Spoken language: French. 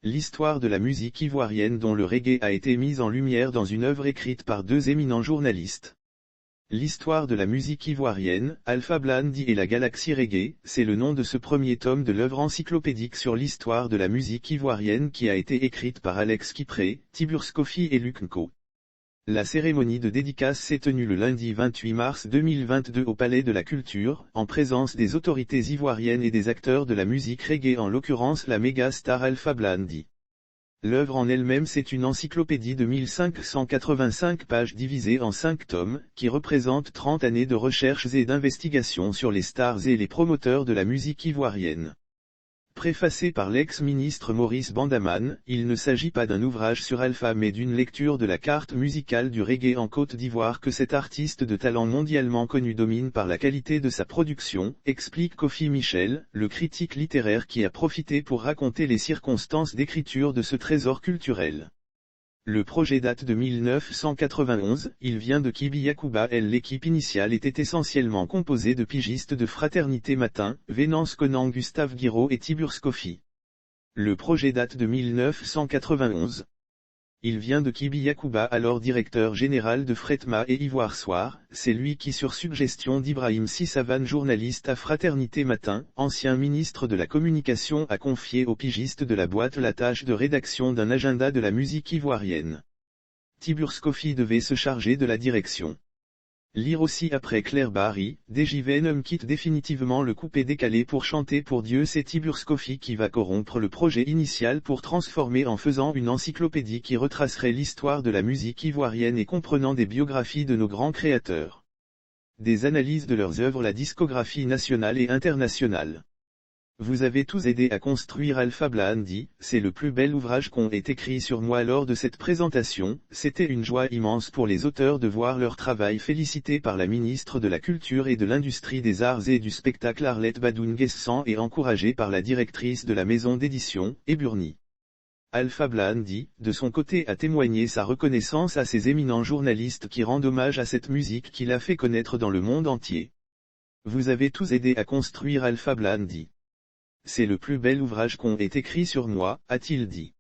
l'histoire de la musique ivoirienne dont le reggae a été mise en lumière dans une œuvre écrite par deux éminents journalistes. L'histoire de la musique ivoirienne, Alpha Blondy et la galaxie reggae, c'est le nom de ce premier tome de l'œuvre encyclopédique sur l'histoire de la musique ivoirienne qui a été écrite par Alex Kipré, Tiburce Kofi et Luc Nko. La cérémonie de dédicace s'est tenue le lundi 28 mars 2022 au Palais de la Culture, en présence des autorités ivoiriennes et des acteurs de la musique reggae, en l'occurrence la méga star Alpha Blondy. L'œuvre en elle-même, c'est une encyclopédie de 1585 pages divisée en 5 tomes, qui représente 30 années de recherches et d'investigations sur les stars et les promoteurs de la musique ivoirienne. Préfacé par l'ex-ministre Maurice Bandaman, il ne s'agit pas d'un ouvrage sur Alpha mais d'une lecture de la carte musicale du reggae en Côte d'Ivoire que cet artiste de talent mondialement connu domine par la qualité de sa production, explique Kofi Michel, le critique littéraire qui a profité pour raconter les circonstances d'écriture de ce trésor culturel. Le projet date de 1991, il vient de Kibi Yakuba. L'équipe initiale était essentiellement composée de pigistes de Fraternité Matin, Vénance Conan, Gustave Guiraud et Tiburce Kofi. Le projet date de 1991. Il vient de Kibi Yakuba, alors directeur général de Fretma et Ivoire Soir, c'est lui qui sur suggestion d'Ibrahim Sissavan, journaliste à Fraternité Matin, ancien ministre de la Communication, a confié aux pigistes de la boîte la tâche de rédaction d'un agenda de la musique ivoirienne. Tiburce Kofi devait se charger de la direction. Lire aussi après Claire Barry, DJ Venom quitte définitivement le coupé décalé pour chanter pour Dieu. C'est Tiburce Kofi qui va corrompre le projet initial pour transformer en faisant une encyclopédie qui retracerait l'histoire de la musique ivoirienne et comprenant des biographies de nos grands créateurs. Des analyses de leurs œuvres, la discographie nationale et internationale. Vous avez tous aidé à construire Alpha Blondy, c'est le plus bel ouvrage qu'on ait écrit sur moi. Lors de cette présentation, c'était une joie immense pour les auteurs de voir leur travail félicité par la ministre de la Culture et de l'Industrie des Arts et du Spectacle Arlette Badoun-Guessan et encouragé par la directrice de la maison d'édition, Eburni. Alpha Blondy, de son côté, a témoigné sa reconnaissance à ces éminents journalistes qui rendent hommage à cette musique qu'il a fait connaître dans le monde entier. Vous avez tous aidé à construire Alpha Blondy. C'est le plus bel ouvrage qu'on ait écrit sur moi, a-t-il dit.